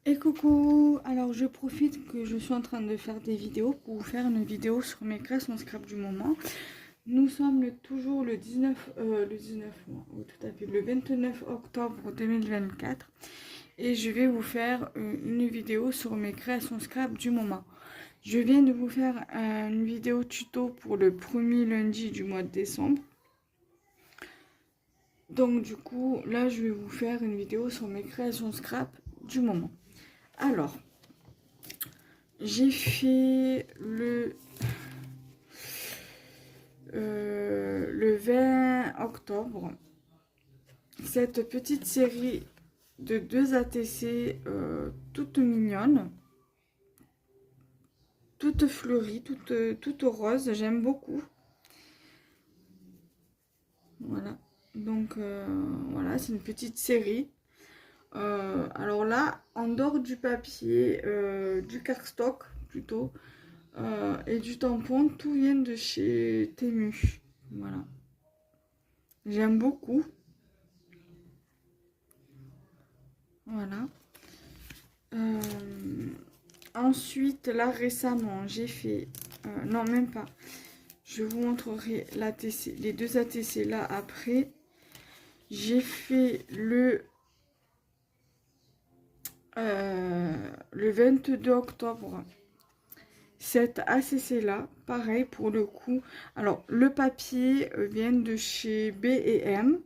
Et coucou, alors je profite que je suis en train de faire des vidéos pour vous faire une vidéo sur mes créations scrap du moment. Nous sommes toujours le 19, tout à fait, le 29 octobre 2024 et je vais vous faire une vidéo sur mes créations scrap du moment. Je viens de vous faire une vidéo tuto pour le premier lundi du mois de décembre. Donc du coup, là je vais vous faire une vidéo sur mes créations scrap du moment. Alors, j'ai fait le 20 octobre cette petite série de 2 ATC toutes mignonnes, toutes fleuries, toutes roses. J'aime beaucoup. Voilà. Donc voilà, c'est une petite série. Alors là, en dehors du papier, du cardstock plutôt, et du tampon, tout vient de chez Temu. Voilà. J'aime beaucoup. Voilà. Ensuite, là récemment, j'ai fait... non, même pas. Je vous montrerai l'ATC, les 2 ATC là après. J'ai fait le 22 octobre. Cette ACC là, pareil pour le coup. Alors, le papier vient de chez B&M.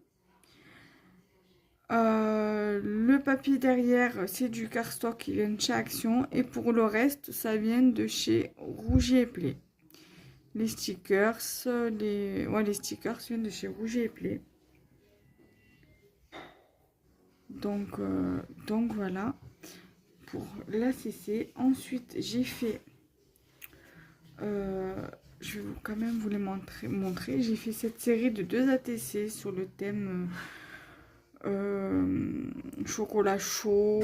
Le papier derrière, c'est du cardstock qui vient de chez Action. Et pour le reste, ça vient de chez Rougier et Play. Les stickers, les stickers viennent de chez Rougier et Play. Donc voilà pour l'ACC. Ensuite, j'ai fait... je vais quand même vous les montrer. J'ai fait cette série de 2 ATC sur le thème... chocolat chaud,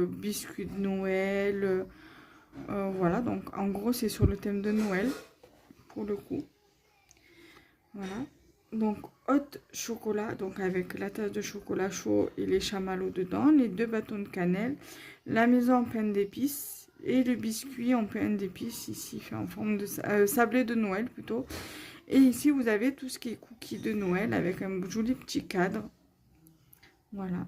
biscuits de Noël, voilà, donc en gros c'est sur le thème de Noël pour le coup. Voilà, donc hot chocolat, donc avec la tasse de chocolat chaud et les chamallows dedans, les 2 bâtons de cannelle, la maison en pain d'épices et le biscuit en pain d'épices ici fait en forme de sablé de Noël plutôt. Et ici vous avez tout ce qui est cookies de Noël avec un joli petit cadre. Voilà.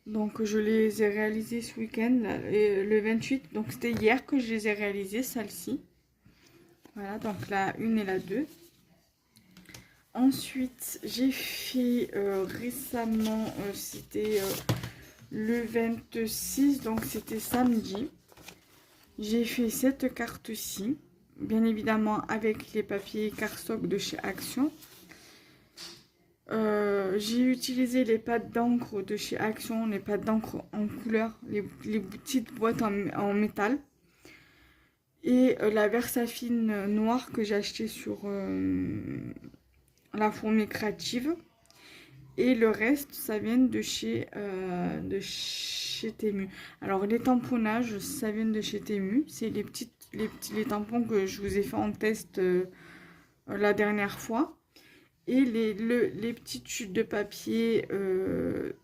Donc je les ai réalisés ce week-end, le 28. Donc c'était hier que je les ai réalisés, celle-ci. Voilà, donc la 1 et la 2. Ensuite, j'ai fait récemment, c'était le 26, donc c'était samedi. J'ai fait cette carte-ci, bien évidemment avec les papiers cardstock de chez Action. J'ai utilisé les pâtes d'encre de chez Action, les pâtes d'encre en couleur, les petites boîtes en métal. Et la Versafine noire que j'ai acheté sur la fourmi créative. Et le reste, ça vient de chez Temu. Alors les tamponnages, ça vient de chez Temu. C'est les tampons que je vous ai fait en test la dernière fois. Et les petites chutes de papier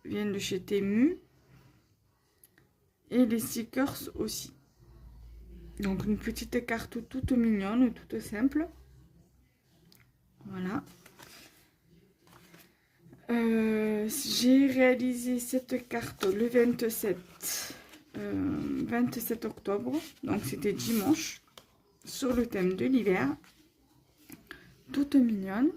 viennent de chez Temu. Et les stickers aussi. Donc une petite carte toute mignonne, toute simple. Voilà. J'ai réalisé cette carte le 27 octobre. Donc c'était dimanche. Sur le thème de l'hiver. Toute mignonne.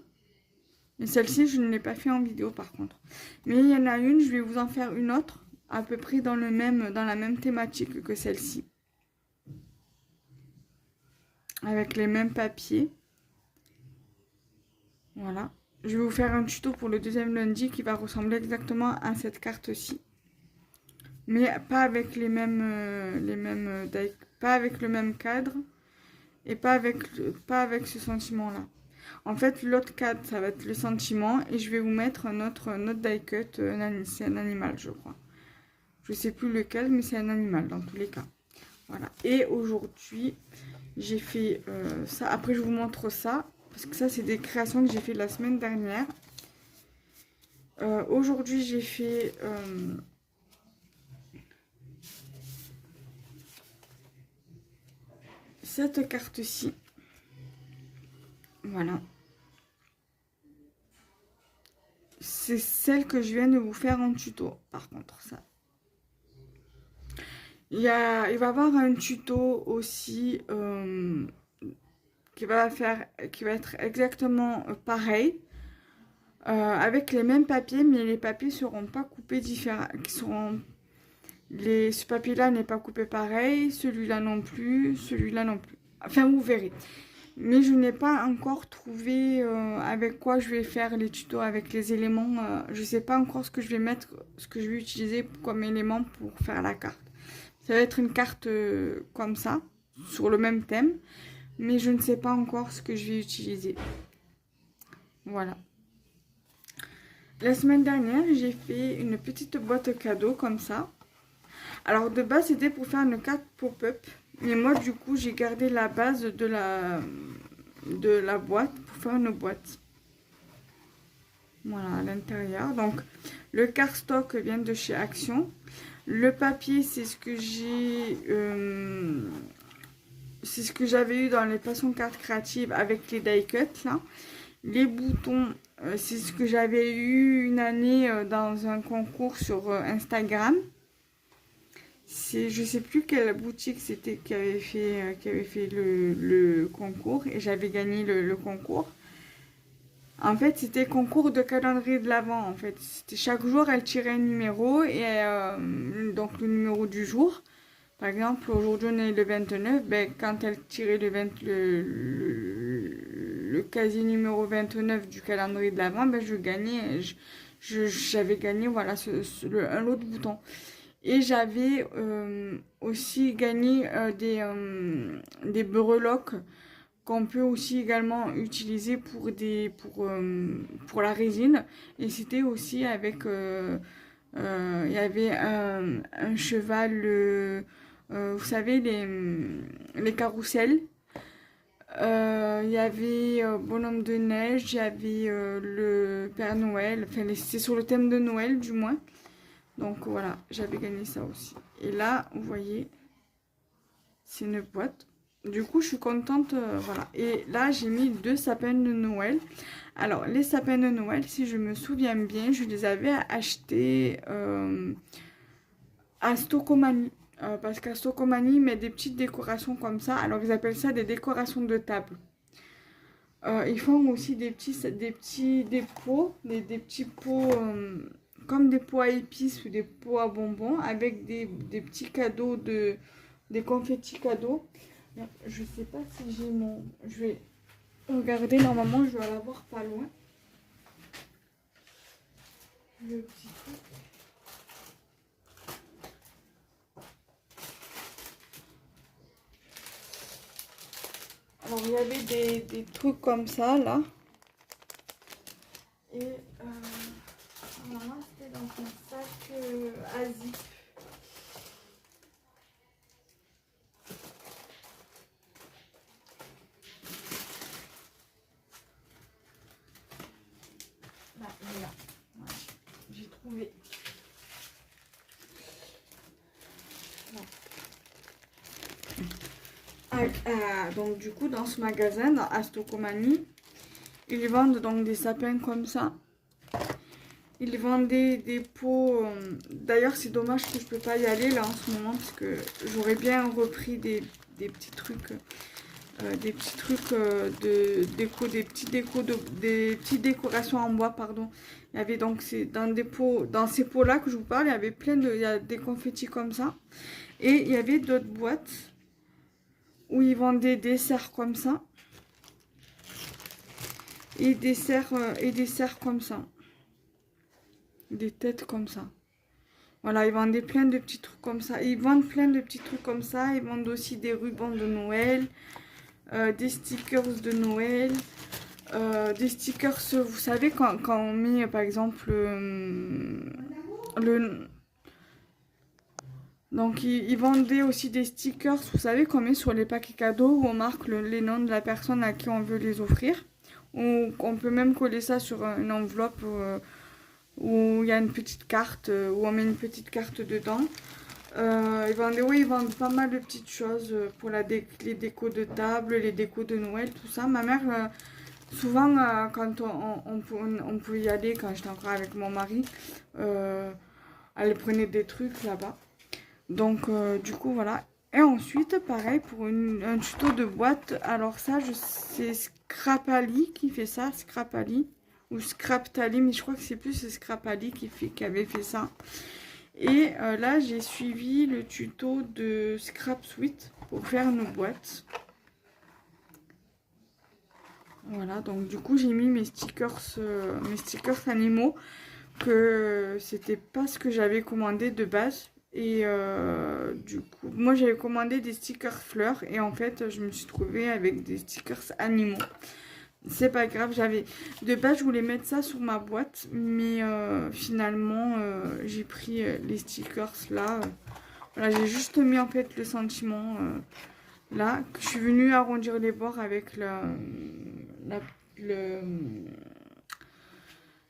Et celle-ci, je ne l'ai pas fait en vidéo par contre. Mais il y en a une, je vais vous en faire une autre, à peu près dans la même thématique que celle-ci. Avec les mêmes papiers. Voilà. Je vais vous faire un tuto pour le deuxième lundi qui va ressembler exactement à cette carte-ci. Mais pas avec pas avec le même cadre. Et pas avec ce sentiment-là. En fait, l'autre cadre, ça va être le sentiment. Et je vais vous mettre un autre die cut. C'est un animal, je crois. Je sais plus lequel, mais c'est un animal dans tous les cas. Voilà. Et aujourd'hui, j'ai fait ça. Après, je vous montre ça. Parce que ça, c'est des créations que j'ai fait la semaine dernière. Aujourd'hui, j'ai fait cette carte-ci. Voilà. C'est celle que je viens de vous faire en tuto, par contre, ça. Il va y avoir un tuto aussi qui va être exactement pareil, avec les mêmes papiers, mais les papiers seront pas coupés différents. Ce papier-là n'est pas coupé pareil, celui-là non plus, celui-là non plus. Enfin, vous verrez. Mais je n'ai pas encore trouvé avec quoi je vais faire les tutos avec les éléments. Je ne sais pas encore ce que je vais mettre, ce que je vais utiliser comme élément pour faire la carte. Ça va être une carte comme ça, sur le même thème. Mais je ne sais pas encore ce que je vais utiliser. Voilà. La semaine dernière, j'ai fait une petite boîte cadeau comme ça. Alors de base, c'était pour faire une carte pop-up. Mais moi, du coup, j'ai gardé la base de la boîte pour faire une boîte. Voilà, à l'intérieur. Donc, le cardstock vient de chez Action. Le papier, c'est ce que j'avais eu dans les passions cartes créatives avec les die cuts, là. Les boutons, c'est ce que j'avais eu une année dans un concours sur Instagram. Je sais plus quelle boutique c'était qui avait fait le concours et j'avais gagné le concours. En fait, c'était concours de calendrier de l'Avent. En fait, c'était chaque jour elle tirait un numéro et donc le numéro du jour. Par exemple, aujourd'hui on est le 29, ben, quand elle tirait le casier numéro 29 du calendrier de l'Avent, ben, je gagnais, j'avais gagné voilà, un lot de boutons. Et j'avais aussi gagné des breloques qu'on peut aussi également utiliser pour la résine. Et c'était aussi avec, il y avait un cheval, vous savez, les carrousels. Il y avait Bonhomme de Neige, il y avait le Père Noël, enfin c'est sur le thème de Noël du moins. Donc voilà, j'avais gagné ça aussi. Et là, vous voyez, c'est une boîte. Du coup, je suis contente, voilà. Et là, j'ai mis 2 sapins de Noël. Alors, les sapins de Noël, si je me souviens bien, je les avais achetés à Stocomanie. Parce qu'à Stocomanie, ils mettent des petites décorations comme ça. Alors, ils appellent ça des décorations de table. Ils font aussi des petits pots, des petits pots... comme des pots à épices ou des pots à bonbons avec des petits cadeaux, des confettis cadeaux. Je sais pas si j'ai mon... Je vais regarder, normalement je dois l'avoir pas loin. Le petit truc. Alors il y avait des trucs comme ça là. Et... normalement, c'était dans un sac à zip. Là, il est là. Voilà. J'ai trouvé. Donc, du coup, dans ce magasin, dans Astocomanie, ils vendent donc des sapins comme ça. Ils vendaient des pots. D'ailleurs, c'est dommage que je peux pas y aller là en ce moment parce que j'aurais bien repris des petits trucs, de déco, des petites décorations en bois, pardon. Il y avait donc dans ces pots là que je vous parle, il y avait il y a des confettis comme ça, et il y avait d'autres boîtes où ils vendaient des desserts comme ça et des desserts comme ça. Des têtes comme ça. Voilà, ils vendaient plein de petits trucs comme ça. Ils vendent plein de petits trucs comme ça. Ils vendent aussi des rubans de Noël, des stickers de Noël, des stickers, vous savez, quand on met par exemple donc ils vendaient aussi des stickers, vous savez, qu'on met sur les paquets cadeaux où on marque les noms de la personne à qui on veut les offrir. Ou on peut même coller ça sur une enveloppe où il y a une petite carte, où on met une petite carte dedans. Ils vendent pas mal de petites choses pour les décos de table, les décos de Noël, tout ça. Ma mère, souvent, quand on pouvait y aller, quand j'étais encore avec mon mari, elle prenait des trucs là-bas. Donc, du coup, voilà. Et ensuite, pareil, pour un tuto de boîte. Alors ça, c'est Scrapali qui fait ça, Scrapali. Ou Scraptali, mais je crois que c'est plus Scrapali qui avait fait ça. Et là, j'ai suivi le tuto de Scrap Suite pour faire nos boîtes. Voilà, donc du coup, j'ai mis mes stickers animaux, que c'était pas ce que j'avais commandé de base. Et du coup, moi j'avais commandé des stickers fleurs et en fait, je me suis trouvée avec des stickers animaux. C'est pas grave, de base je voulais mettre ça sur ma boîte, mais finalement j'ai pris les stickers là. Voilà, j'ai juste mis en fait le sentiment là, que je suis venue arrondir les bords avec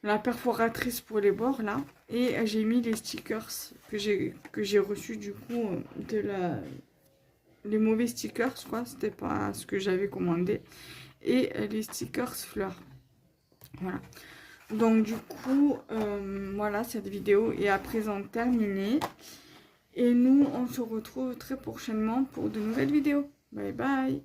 la perforatrice pour les bords là, et j'ai mis les stickers que j'ai reçus du coup les mauvais stickers quoi, c'était pas ce que j'avais commandé, et les stickers fleurs. Voilà. Donc du coup, voilà, cette vidéo est à présent terminée. Et nous, on se retrouve très prochainement pour de nouvelles vidéos. Bye bye!